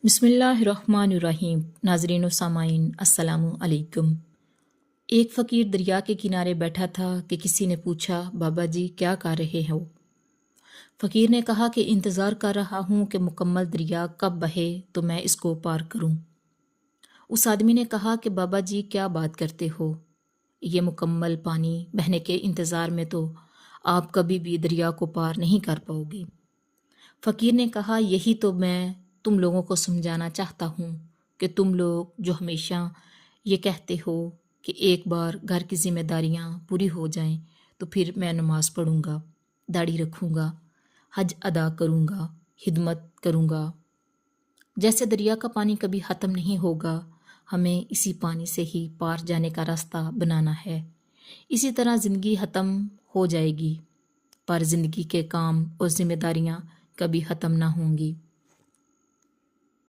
بسم اللہ الرحمن الرحیم۔ ناظرین و سامعین السلام علیکم۔ ایک فقیر دریا کے کنارے بیٹھا تھا کہ کسی نے پوچھا، بابا جی کیا کر رہے ہو؟ فقیر نے کہا کہ انتظار کر رہا ہوں کہ مکمل دریا کب بہے تو میں اس کو پار کروں۔ اس آدمی نے کہا کہ بابا جی کیا بات کرتے ہو، یہ مکمل پانی بہنے کے انتظار میں تو آپ کبھی بھی دریا کو پار نہیں کر پاؤ گے۔ فقیر نے کہا، یہی تو میں تم لوگوں کو سمجھانا چاہتا ہوں کہ تم لوگ جو ہمیشہ یہ کہتے ہو کہ ایک بار گھر کی ذمہ داریاں پوری ہو جائیں تو پھر میں نماز پڑھوں گا، داڑھی رکھوں گا، حج ادا کروں گا، خدمت کروں گا، جیسے دریا کا پانی کبھی ختم نہیں ہوگا، ہمیں اسی پانی سے ہی پار جانے کا راستہ بنانا ہے۔ اسی طرح زندگی ختم ہو جائے گی پر زندگی کے کام اور ذمہ داریاں کبھی ختم نہ ہوں گی۔